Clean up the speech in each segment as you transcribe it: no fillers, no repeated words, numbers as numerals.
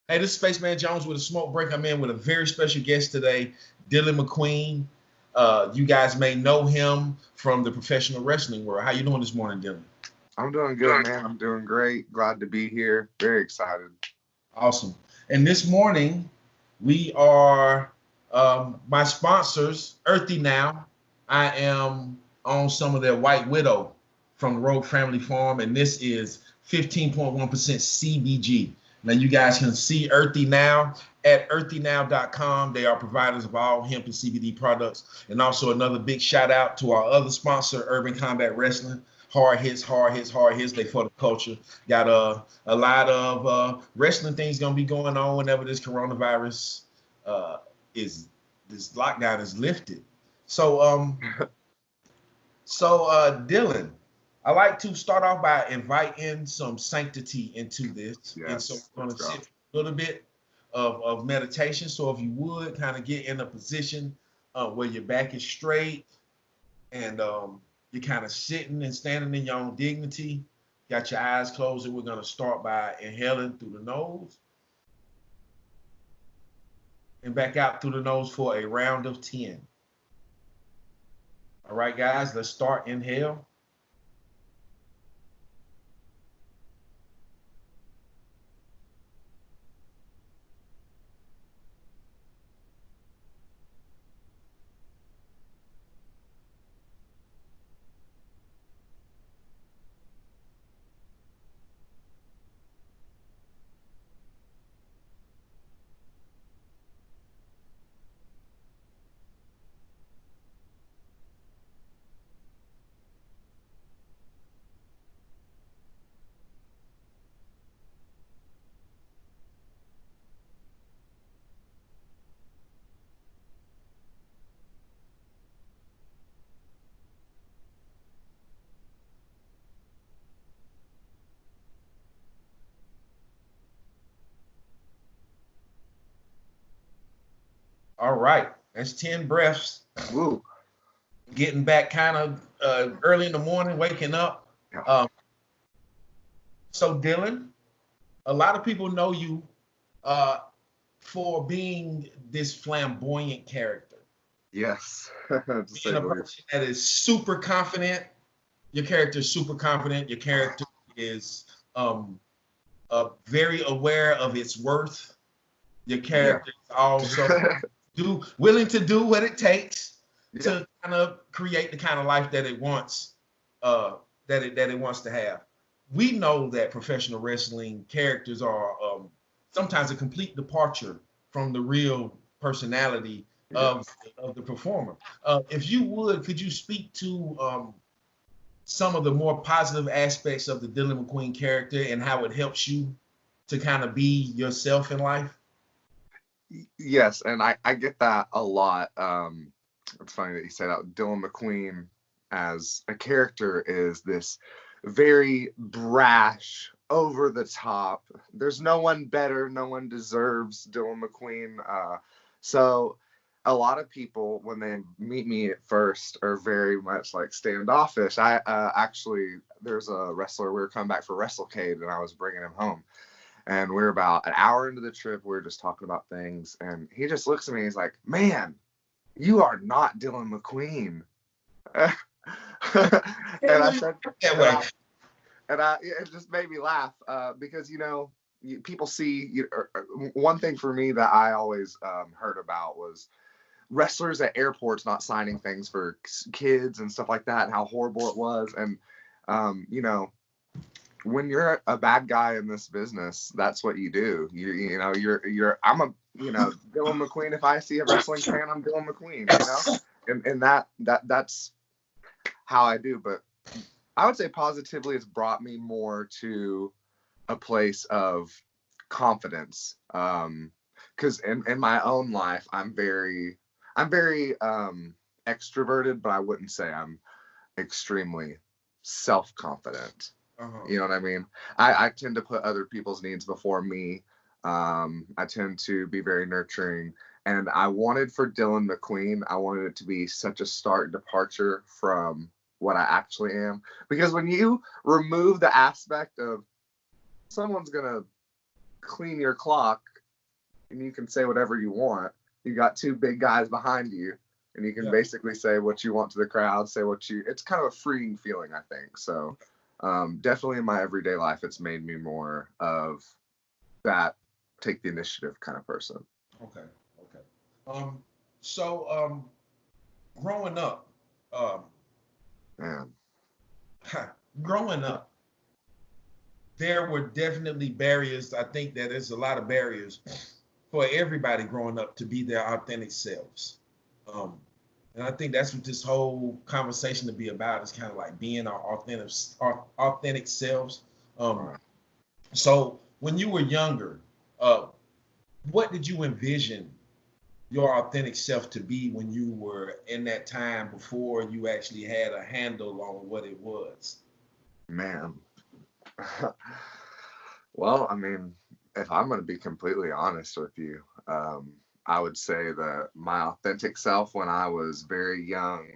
Hey, this is Spaceman Jones with a smoke break. I'm in with a very special guest today, Dylan McQueen. You guys may know him from the professional wrestling world. How you doing this morning, Dylan? I'm doing good, man. I'm doing great. Glad to be here. Very excited. Awesome. And this morning, we are my sponsors, Earthy Now. I am on some of their White Widow from the Rogue Family Farm, and this is 15.1% CBG. Now, you guys can see Earthy Now at earthynow.com. They are providers of all hemp and CBD products. And also, another big shout out to our other sponsor, Urban Combat Wrestling. Hard hits, hard hits, hard hits. They for the culture. Got a lot of wrestling things gonna be going on whenever this coronavirus uh, is this lockdown is lifted. So Dylan, I like to start off by inviting some sanctity into this, and so Yes, we're let's gonna go. sit a little bit of meditation. So if you would kind of get in a position where your back is straight and you're kind of sitting and standing in your own dignity. Got your eyes closed, and we're going to start by inhaling through the nose and back out through the nose for a round of 10. All right, guys, let's start. Inhale. All right, that's 10 breaths. Woo. Getting back kind of early in the morning, waking up. Yeah. Um, so, Dylan, a lot of people know you uh, for being this flamboyant character, Yes, to being say a the least. person that is super confident. Your character is super confident. Your character is very aware of its worth. Your Yeah. character is also willing to do what it takes Yeah. to kind of create the kind of life that it wants uh, that it wants to have. We know that professional wrestling characters are sometimes a complete departure from the real personality of Yes. of the performer. If you would, could you speak to some of the more positive aspects of the Dylan McQueen character and how it helps you to kind of be yourself in life? Yes, and I get that a lot. It's funny that you say that. Dylan McQueen as a character is this very brash, over the top. There's no one better, no one deserves Dylan McQueen. So a lot of people when they meet me at first are very much like standoffish. I actually there's a wrestler, we were coming back for WrestleCade and I was bringing him home, and we're about an hour into the trip. We're just talking about things, and he just looks at me. He's like, "Man, you are not Dylan McQueen." And I said, That and way. it just made me laugh because people see one thing for me that I always heard about was wrestlers at airports not signing things for kids and stuff like that, and how horrible it was. And you know, when you're a bad guy in this business, that's what you do. You're I'm a Dylan McQueen. If I see a wrestling fan, I'm Dylan McQueen. And that's how I do. But I would say positively, it's brought me more to a place of confidence. Because in my own life, I'm very extroverted, but I wouldn't say I'm extremely self-confident. Uh-huh. You know what I mean? I tend to put other people's needs before me. I tend to be very nurturing. And I wanted for Dylan McQueen, I wanted it to be such a stark departure from what I actually am. Because when you remove the aspect of someone's going to clean your clock, and you can say whatever you want. You got two big guys behind you, and you can Yeah. basically say what you want to the crowd, say what you. It's kind of a freeing feeling, I think. So, definitely in my everyday life, it's made me more of that take the initiative kind of person. Okay. Okay. Um, so growing up, um, Man, growing up, there were definitely barriers. I think that there's a lot of barriers for everybody growing up to be their authentic selves. Um, and I think that's what this whole conversation to be about is kind of like being our authentic selves. Um, uh, so when you were younger, uh, what did you envision your authentic self to be when you were in that time before you actually had a handle on what it was? man. Well, I mean, if I'm going to be completely honest with you, I would say that my authentic self when I was very young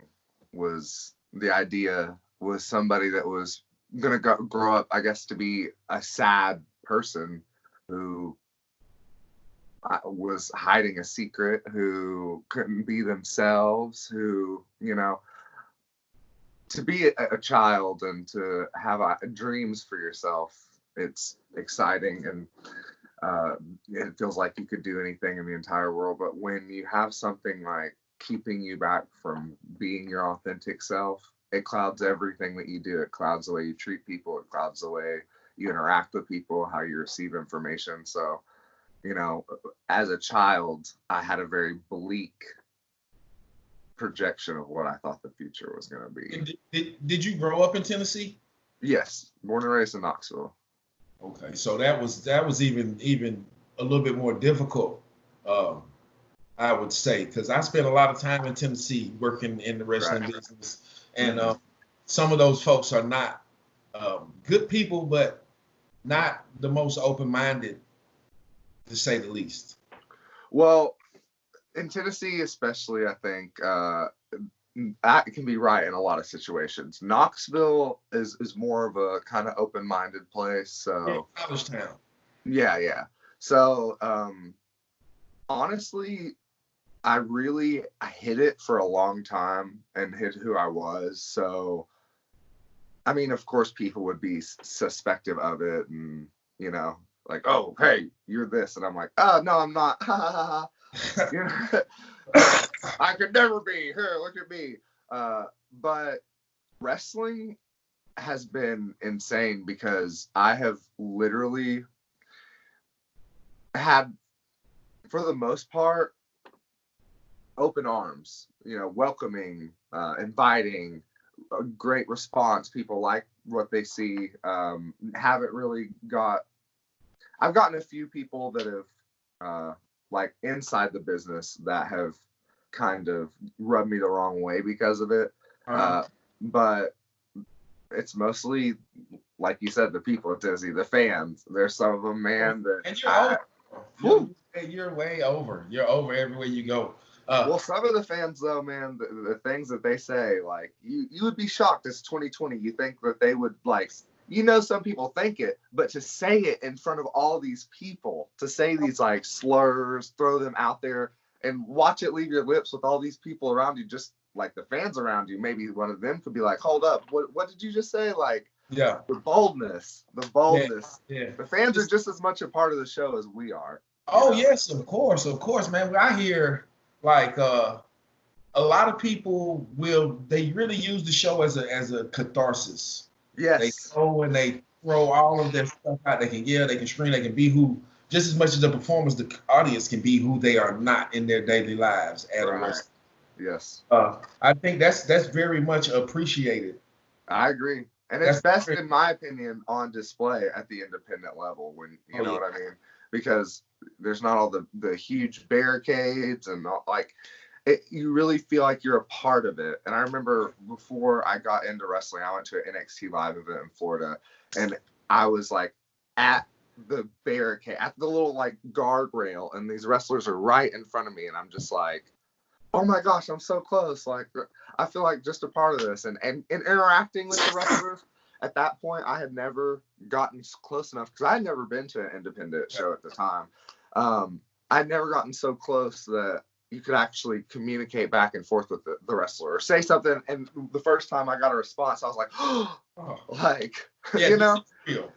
was the idea was somebody that was going to grow up, I guess, to be a sad person who was hiding a secret, who couldn't be themselves, who, to be a child and to have dreams for yourself. It's exciting and uh, it feels like you could do anything in the entire world. But when you have something like keeping you back from being your authentic self, it clouds everything that you do. It clouds the way you treat people. It clouds the way you interact with people, how you receive information. So, you know, as a child, I had a very bleak projection of what I thought the future was going to be. And did you grow up in Tennessee? Yes, born and raised in Knoxville. Okay, so that was even a little bit more difficult, um, I would say, because I spent a lot of time in Tennessee working in the Right. wrestling business, and Hmm. some of those folks are not good people, but not the most open-minded, to say the least. Well, in Tennessee, especially, I think that can be right in a lot of situations. Knoxville is more of a kind of open-minded place. Yeah, So college town. yeah, yeah. So honestly, I hid it for a long time and hid who I was. So I mean, of course, people would be suspective of it, and you know, like, oh, hey, you're this, and I'm like, oh, no, I'm not. You know, I could never be. Here, look at me. But wrestling has been insane because I have literally had, for the most part, open arms. Welcoming, inviting, a great response. People like what they see. Haven't really got. I've gotten a few people that have, like inside the business, that have kind of rubbed me the wrong way because of it. uh, Uh, but it's mostly, like you said, the people at Disney, the fans. There's some of them, man, that and you're over. whew. You're way over. You're over everywhere you go. Well, some of the fans, though, man, the things that they say, like, you would be shocked. It's 2020. You think that they would, like, some people think it, but to say it in front of all these people, to say these, like, slurs, throw them out there, and watch it leave your lips with all these people around you, just like the fans around you, maybe one of them could be like, hold up, what did you just say? Like, Yeah, the boldness, the yeah, boldness. yeah. The fans are It's, just as much a part of the show as we are, you oh know? yes, of course, man. I hear like a lot of people will they really use the show as a catharsis. They Yes. go and they throw all of their stuff out. They can yell, they can scream, they can be who just as much as the performers, the audience can be who they are not in their daily lives at a Right. wrestling. Yes. I think that's very much appreciated. I agree. And it's That's best, very, in my opinion, on display at the independent level, when you oh know yeah, what I mean? Because there's not all the huge barricades and all, like, you really feel like you're a part of it. And I remember before I got into wrestling, I went to an NXT live event in Florida, and I was like at the barricade, at the little like guardrail, and these wrestlers are right in front of me, and I'm just like, oh my gosh, I'm so close. Like, I feel like just a part of this, and interacting with the wrestlers. At that point, I had never gotten close enough because I had never been to an independent yeah, show at the time. Um, I'd never gotten so close that you could actually communicate back and forth with the wrestler or say something. And the first time I got a response, I was like, oh, like, yeah, you know, real.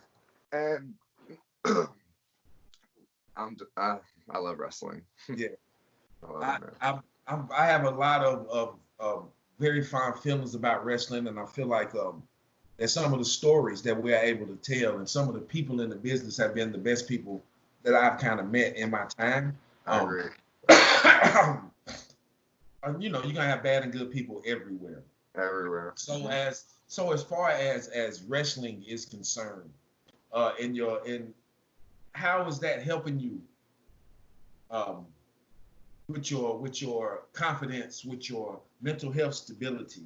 And I love wrestling. Yeah. I love it, I have a lot of very fond feelings about wrestling, and I feel like that some of the stories that we're able to tell and some of the people in the business have been the best people that I've kind of met in my time. I agree. You know, you're gonna have bad and good people everywhere. Everywhere. So as far as wrestling is concerned, in how is that helping you with your confidence, with your mental health stability,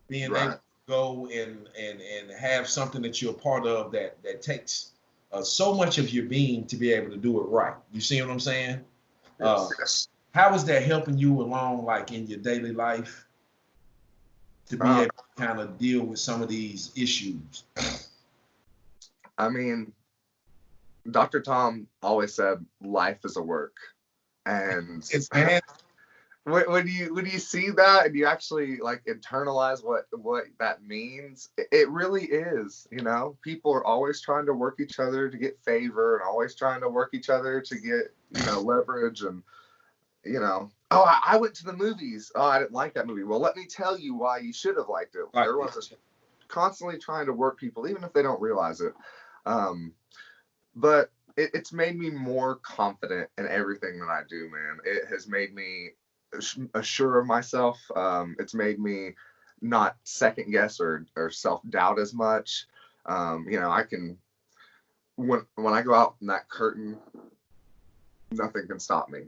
being able to go and have something that you're a part of that takes so much of your being to be able to do it right. You see what I'm saying? Yes. How is that helping you along, like in your daily life, to be able to kind of deal with some of these issues? I mean, Dr. Tom always said life is a work, and It's man. when you see that and you actually like internalize what that means, it really is. You know, people are always trying to work each other to get favor, and always trying to work each other to get, you know, leverage. And you know, oh, I went to the movies. Oh, I didn't like that movie. Well, let me tell you why you should have liked it. Everyone's just constantly trying to work people, even if they don't realize it. But it's made me more confident in everything that I do, man. It has made me assured of myself. It's made me not second guess or self-doubt as much. You know, I can, when I go out in that curtain, nothing can stop me.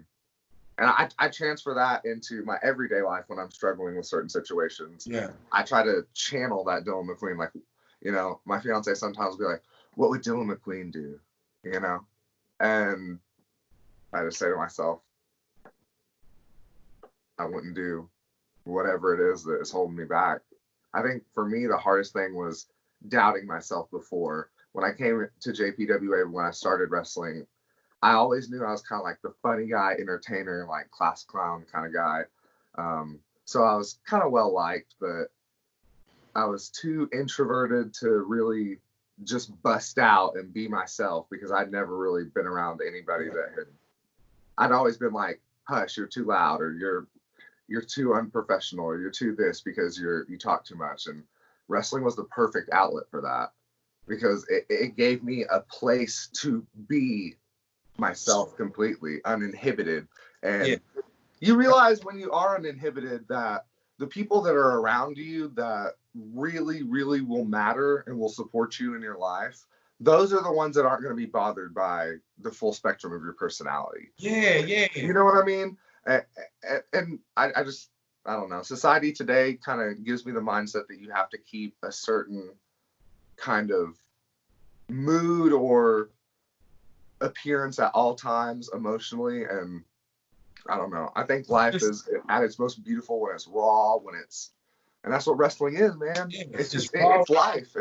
And I transfer that into my everyday life when I'm struggling with certain situations. Yeah. I try to channel that Dylan McQueen. Like, you know, my fiance sometimes will be like, what would Dylan McQueen do? You know? And I just say to myself, I wouldn't do whatever it is that is holding me back. I think for me, the hardest thing was doubting myself before. When I came to JPWA, when I started wrestling, I always knew I was kind of like the funny guy, entertainer, like class clown kind of guy. So I was kind of well liked, but I was too introverted to really just bust out and be myself, because I'd never really been around anybody that had. I'd always been like, hush, you're too loud, or you're too unprofessional, or you're too this because you talk too much. And wrestling was the perfect outlet for that, because it gave me a place to be myself completely uninhibited. And you realize when you are uninhibited that the people that are around you that really, really will matter and will support you in your life, those are the ones that aren't going to be bothered by the full spectrum of your personality. Yeah. You know what I mean? And I don't know. Society today kind of gives me the mindset that you have to keep a certain kind of mood or appearance at all times emotionally. And I don't know. I think life is at its most beautiful when it's raw, and that's what wrestling is, man. Yeah, it's life.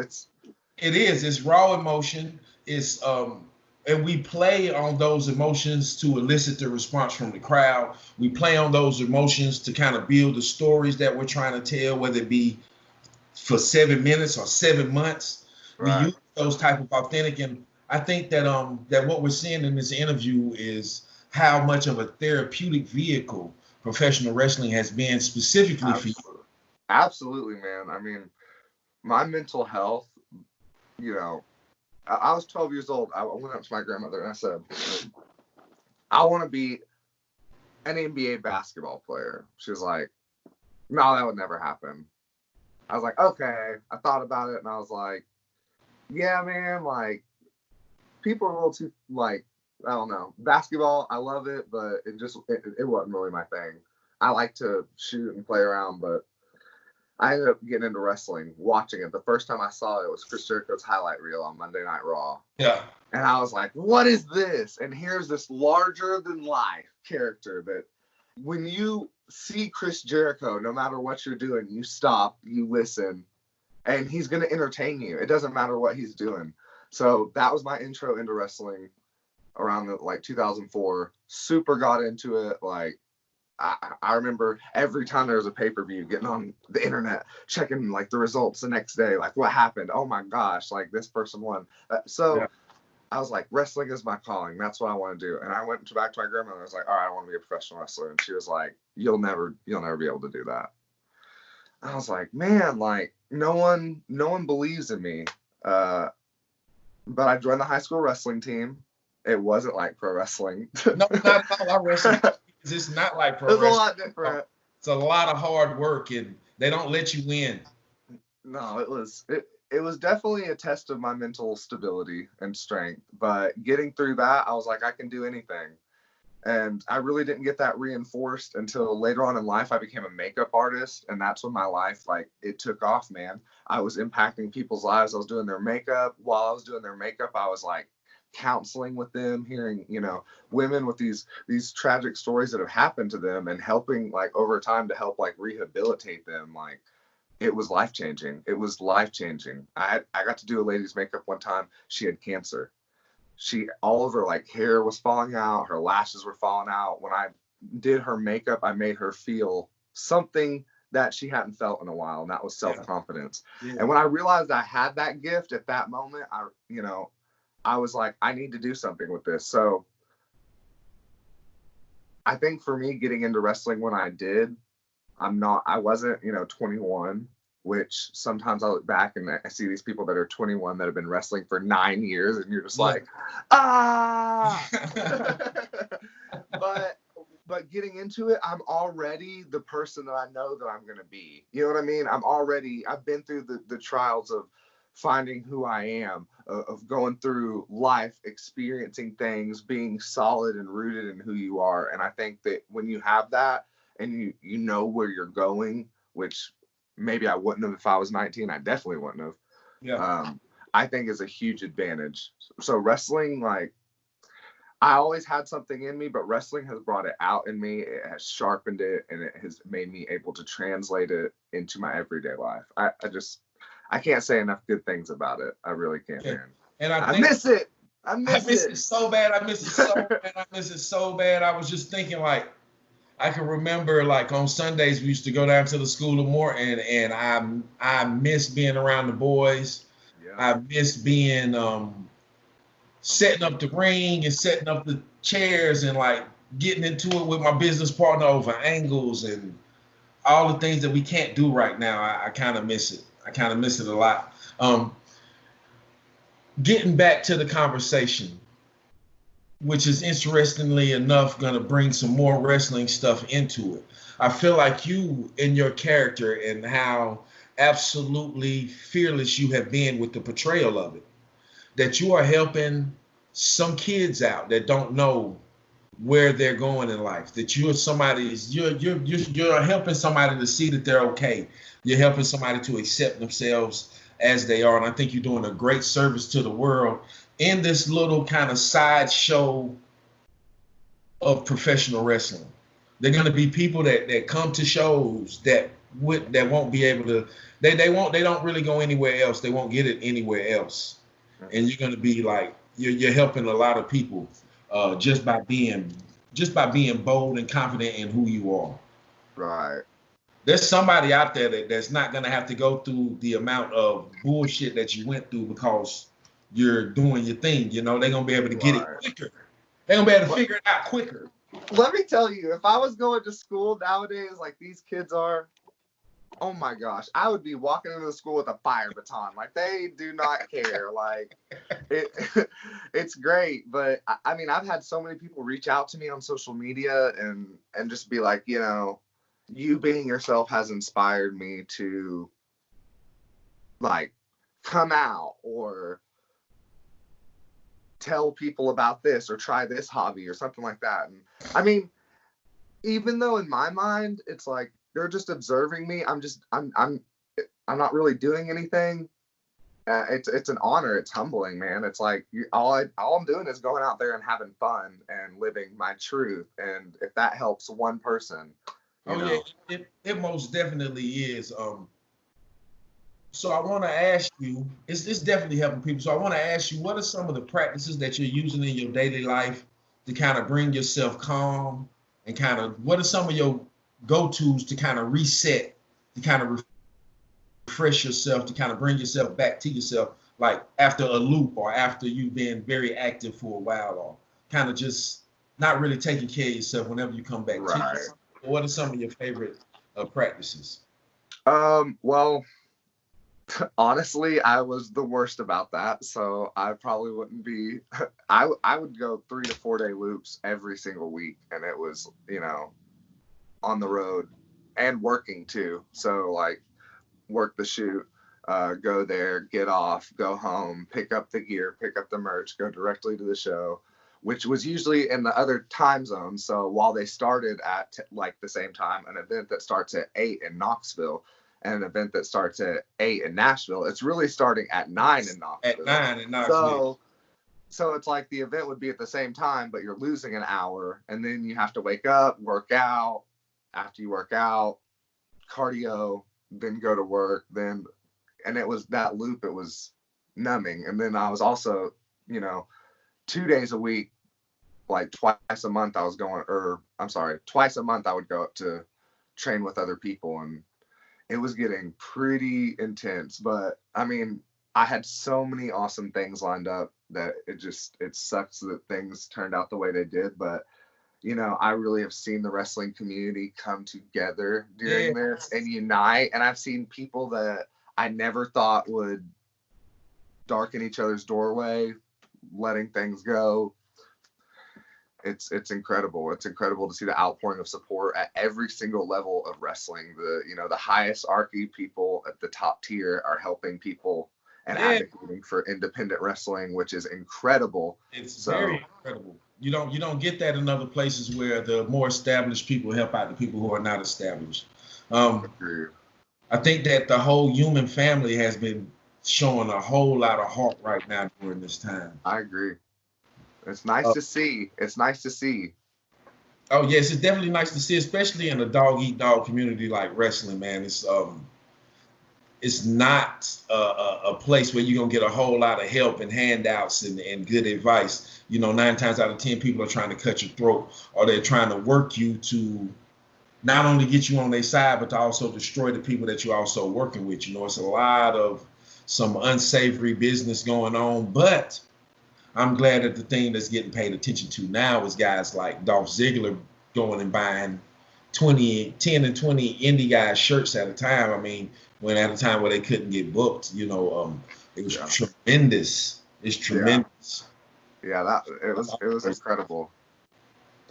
It is. It's raw emotion. It's and we play on those emotions to elicit the response from the crowd. We play on those emotions to kind of build the stories that we're trying to tell, whether it be for 7 minutes or 7 months. Right. We use those type of authentic, and I think that that what we're seeing in this interview is how much of a therapeutic vehicle professional wrestling has been specifically for you. Absolutely, man. I mean, my mental health, you know, I was 12 years old. I went up to my grandmother and I said, I want to be an NBA basketball player. She was like, no, that would never happen. I was like, okay. I thought about it and I was like, yeah, man, like, people are a little too, like, I don't know. Basketball, I love it, but it wasn't really my thing. I like to shoot and play around, but I ended up getting into wrestling, watching it. The first time I saw it was Chris Jericho's highlight reel on Monday Night Raw. Yeah. And I was like, what is this? And here's this larger than life character that when you see Chris Jericho, no matter what you're doing, you stop, you listen, and he's going to entertain you. It doesn't matter what he's doing. So that was my intro into wrestling. around the, like 2004. Super got into it. Like I remember every time there was a pay-per-view, getting on the internet, checking like the results the next day, like what happened. Oh my gosh, like this person won. So Yeah. I was like, wrestling is my calling. That's what I want to do. And I went back to my grandmother. I was like, all right, I want to be a professional wrestler. And she was like, you'll never be able to do that. I was like, man, like no one believes in me. Uh, but I joined the high school wrestling team. It wasn't like pro wrestling. No, not at all. I wrestle. It's just not like pro It was a wrestling. lot different. It's a lot of hard work, and they don't let you win. No, it was definitely a test of my mental stability and strength. But getting through that, I was like, I can do anything. And I really didn't get that reinforced until later on in life. I became a makeup artist, and that's when my life, like, it took off, man. I was impacting people's lives. I was doing their makeup. While I was doing their makeup, I was like counseling with them, hearing, women with these tragic stories that have happened to them, and helping, like, over time to help, like, rehabilitate them. Like, it was life changing. It was life changing. I got to do a lady's makeup one time. She had cancer. All of her, like, hair was falling out, her lashes were falling out. When I did her makeup, I made her feel something that she hadn't felt in a while, and that was self-confidence. Yeah. And when I realized I had that gift at that moment, I was like, I need to do something with this. So I think for me, getting into wrestling when I did, I wasn't, 21, which sometimes I look back and I see these people that are 21 that have been wrestling for 9 years, and you're just like, ah. But getting into it, I'm already the person that I know that I'm going to be. You know what I mean? I've been through the trials of finding who I am, of going through life, experiencing things, being solid and rooted in who you are. And I think that when you have that, and you know where you're going, which maybe I wouldn't have if I was 19. I definitely wouldn't have. Yeah. I think is a huge advantage. So wrestling, like, I always had something in me, but wrestling has brought it out in me. It has sharpened it, and it has made me able to translate it into my everyday life. I can't say enough good things about it. I really can't, Yeah. man. And I miss it. I miss it so bad. I miss it so bad. I miss it so bad. I was just thinking, like, I can remember, like, on Sundays we used to go down to the School of Morton, and I miss being around the boys. Yeah. I miss being setting up the ring and setting up the chairs and, like, getting into it with my business partner over angles and all the things that we can't do right now. I kind of miss it. I kind of miss it a lot. Getting back to the conversation, which is interestingly enough going to bring some more wrestling stuff into it. I feel like you and your character and how absolutely fearless you have been with the portrayal of it, that you are helping some kids out that don't know where they're going in life, that you're helping somebody to see that they're okay. You're helping somebody to accept themselves as they are. And I think you're doing a great service to the world in this little kind of sideshow of professional wrestling. They're going to be people that come to shows that won't be able to, they don't really go anywhere else. They won't get it anywhere else. And you're going to be like, you're helping a lot of people just by being bold and confident in who you are. Right. There's somebody out there that's not going to have to go through the amount of bullshit that you went through because you're doing your thing. They're going to be able to get it quicker. They're going to be able to figure it out quicker. Let me tell you, if I was going to school nowadays like these kids are, oh my gosh, I would be walking into the school with a fire baton. Like, they do not care. Like, it's great. But I mean, I've had so many people reach out to me on social media and just be like, you being yourself has inspired me to, like, come out or tell people about this or try this hobby or something like that. And I mean, even though in my mind it's like they're just observing me, I'm not really doing anything. It's an honor. It's humbling, man. It's like all I'm doing is going out there and having fun and living my truth. And if that helps one person, yeah, it most definitely is. So I want to ask you, it's definitely helping people. So I want to ask you, what are some of the practices that you're using in your daily life to kind of bring yourself calm and kind of what are some of your go-tos to kind of reset, to kind of refresh yourself, to kind of bring yourself back to yourself, like after a loop or after you've been very active for a while or kind of just not really taking care of yourself whenever you come back to Right. yourself. What are some of your favorite practices? Well, honestly, I was the worst about that, so I probably wouldn't be. I would go 3 to 4 day loops every single week, and it was on the road and working too. So like work the shoot, go there, get off, go home, pick up the gear, pick up the merch, go directly to the show, which was usually in the other time zones. So while they started at like the same time, an event that starts at 8 in Knoxville and an event that starts at 8 in Nashville, it's really starting at 9 in At Knoxville. 9 in Knoxville. So it's like the event would be at the same time, but you're losing an hour, and then you have to wake up, work out. After you work out, cardio, then go to work, then and it was that loop. It was numbing. And then I was also, you know, 2 days a week, like twice a month, I was going, or I'm sorry, twice a month I would go up to train with other people, and it was getting pretty intense. But I mean, I had so many awesome things lined up that it sucks that things turned out the way they did. But I really have seen the wrestling community come together Yeah, during this and unite. And I've seen people that I never thought would darken each other's doorway, letting things go. It's incredible. It's incredible to see the outpouring of support at every single level of wrestling. The highest hierarchy people at the top tier are helping people and yeah, advocating for independent wrestling, which is incredible. it's So very incredible. You don't get that in other places where the more established people help out the people who are not established. Um, agree. I think that the whole human family has been showing a whole lot of heart right now during this time. I agree. It's nice Uh, to see. It's nice to see. oh yes, it's definitely nice to see, especially in a dog eat dog community like wrestling, man. It's not a place where you're gonna get a whole lot of help and handouts and good advice. 9 times out of 10, people are trying to cut your throat, or they're trying to work you to not only get you on their side, but to also destroy the people that you're also working with. It's a lot of some unsavory business going on, but I'm glad that the thing that's getting paid attention to now is guys like Dolph Ziggler going and buying 10 and 20 indie guys shirts at a time. I mean, when at a time where they couldn't get booked, it was Yeah. tremendous. It's Yeah. tremendous. Yeah, that it was incredible.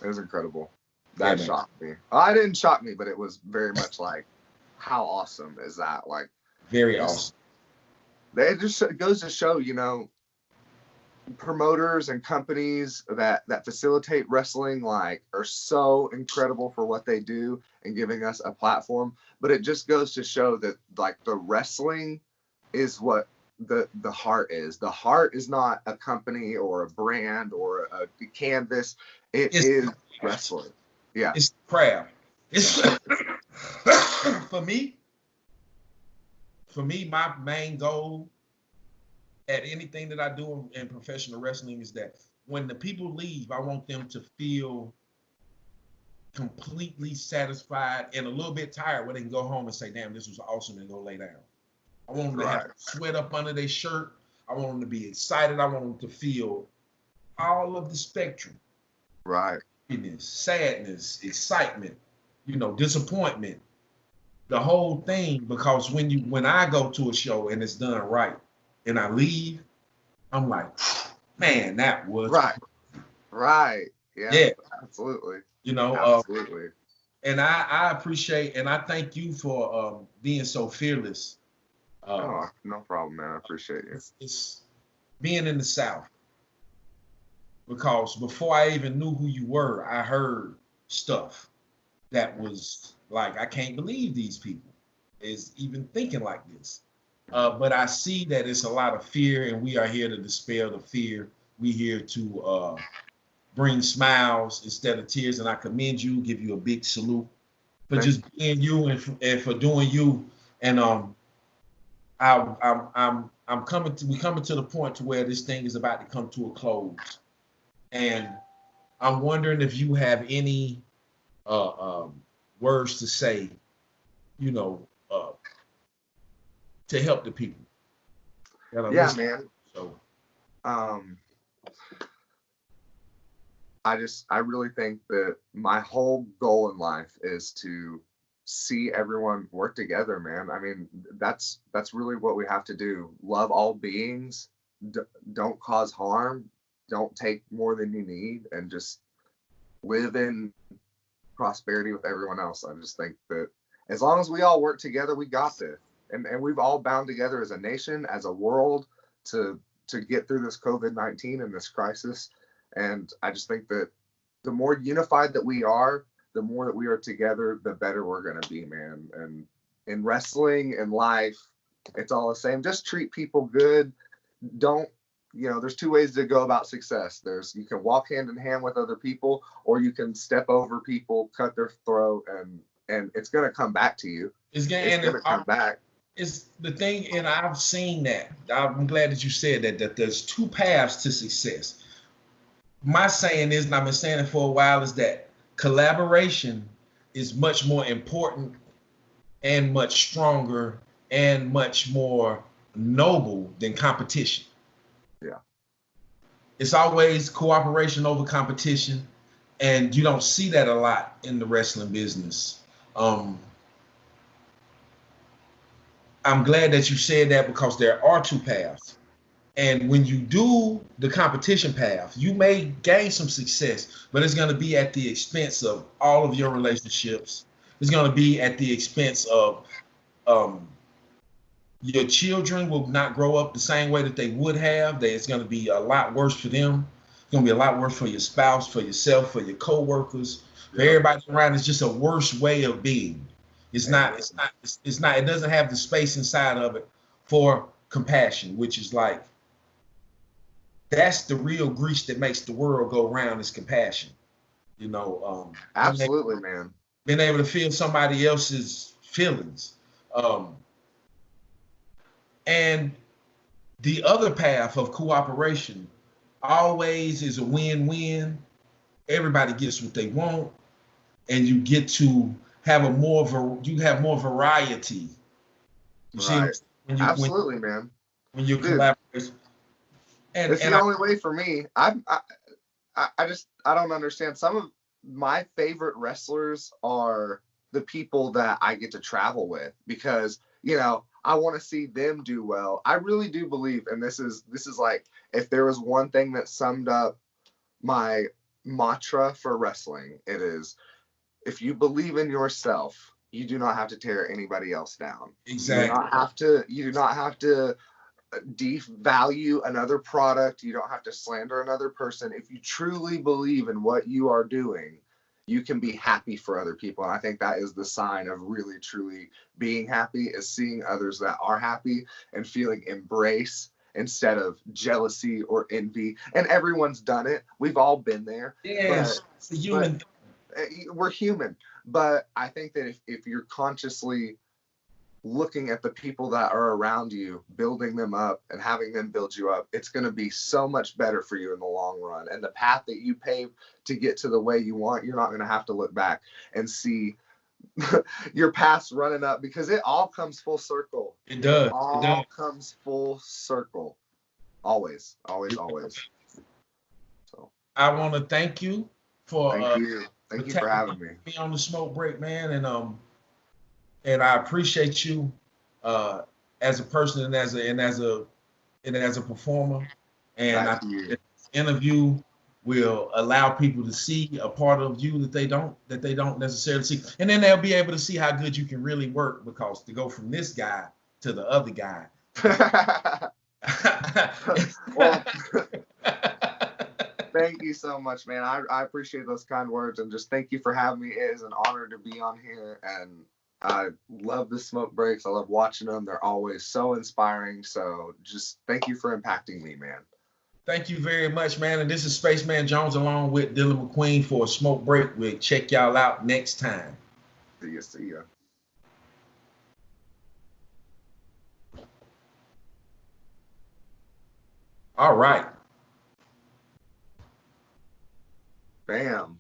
It was incredible. Yeah, That man. shocked me. I didn't shock me, but it was very much like, how awesome is that? Like, Very just awesome. it just goes to show, promoters and companies that facilitate wrestling like are so incredible for what they do and giving us a platform. But it just goes to show that like the wrestling is what the heart is. The heart is not a company or a brand or a canvas. It It's is wrestling. Yeah. it's craft. It's for me. For me, my main goal at anything that I do in professional wrestling is that when the people leave, I want them to feel completely satisfied and a little bit tired where they can go home and say, damn, this was awesome, and go lay down. I want them to have Right. sweat up under their shirt. I want them to be excited. I want them to feel all of the spectrum: Right. happiness, sadness, excitement, disappointment, the whole thing. Because when I go to a show and it's done right and I leave, I'm like, man, that was Right. Right. Yeah. yeah, Absolutely. you know. Absolutely. And I appreciate and I thank you for being so fearless. Um, Oh, no problem, man. I appreciate you. it's being in the South, because before I even knew who you were, I heard stuff that was like, I can't believe these people is even thinking like this. But I see that it's a lot of fear, and we are here to dispel the fear. We here to bring smiles instead of tears, and I commend you, give you a big salute for Thank just being you and for doing you. And we coming to the point to where this thing is about to come to a close, and I'm wondering if you have any words to say, you know, to help the people that are Yeah, listening. man. So Um, I really think that my whole goal in life is to see everyone work together, man. I mean, that's really what we have to do. Love all beings, d- don't cause harm, don't take more than you need, and just live in prosperity with everyone else. I just think that as long as we all work together, we got this. And we've all bound together as a nation, as a world, to get through this COVID-19 and this crisis. And I just think that the more unified that we are, the more that we are together, the better we're gonna be, man. And in wrestling and life, it's all the same. Just treat people good. Don't, there's two ways to go about success. There's, you can walk hand in hand with other people, or you can step over people, cut their throat, and it's gonna come back to you. it's It's getting gonna come back. it's the thing, and I've seen that. I'm glad that you said that there's two paths to success. My saying is, and I've been saying it for a while, is that collaboration is much more important and much stronger and much more noble than competition. Yeah. It's always cooperation over competition, and you don't see that a lot in the wrestling business. Um, I'm glad that you said that because there are two paths. And when you do the competition path, you may gain some success, but it's going to be at the expense of all of your relationships. It's going to be at the expense of um, your children will not grow up the same way that they would have. It's going to be a lot worse for them. It's going to be a lot worse for your spouse, for yourself, for your coworkers, for everybody around. It's just a worse way of being. It's not. It's not. It's not. It doesn't have the space inside of it for compassion, which is like that's the real grease that makes the world go round is compassion. You know, Absolutely, man. being able to feel somebody else's feelings. Um, and the other path of cooperation always is a win-win. Everybody gets what they want, and you get to have you have more variety. You see, Right. when Absolutely, man. when you Dude, collaborate, it's and the I, only way for me. I don't understand. Some of my favorite wrestlers are the people that I get to travel with, because I want to see them do well. I really do believe, and this is like, if there was one thing that summed up my mantra for wrestling, it is, if you believe in yourself, you do not have to tear anybody else down. exactly. You do not have to devalue another product. You don't have to slander another person. If you truly believe in what you are doing, you can be happy for other people. And I think that is the sign of really, truly being happy, is seeing others that are happy and feeling embrace instead of jealousy or envy. And everyone's done it. We've all been there. Yes, it's a But human. we're human. But I think that if you're consciously looking at the people that are around you, building them up and having them build you up, it's going to be so much better for you in the long run. And the path that you pave to get to the way you want, you're not going to have to look back and see your past running up, because it all comes full circle. It It does. It does. all comes full circle. Always, always, always. So I want to thank you for thank you. for Thank you for tapping having me. me on the smoke break, man, and I appreciate you uh, as a person and as a performer. And I Thank think you. that this interview will allow people to see a part of you that they don't necessarily see, and then they'll be able to see how good you can really work, because to go from this guy to the other guy. Well, thank you so much, man. I appreciate those kind words, and just thank you for having me. It is an honor to be on here, and I love the smoke breaks. I love watching them. They're always so inspiring. So just thank you for impacting me, man. Thank you very much, man. And this is Spaceman Jones along with Dylan McQueen for a smoke break. We'll check y'all out next time. See you. See you. All right. Bam.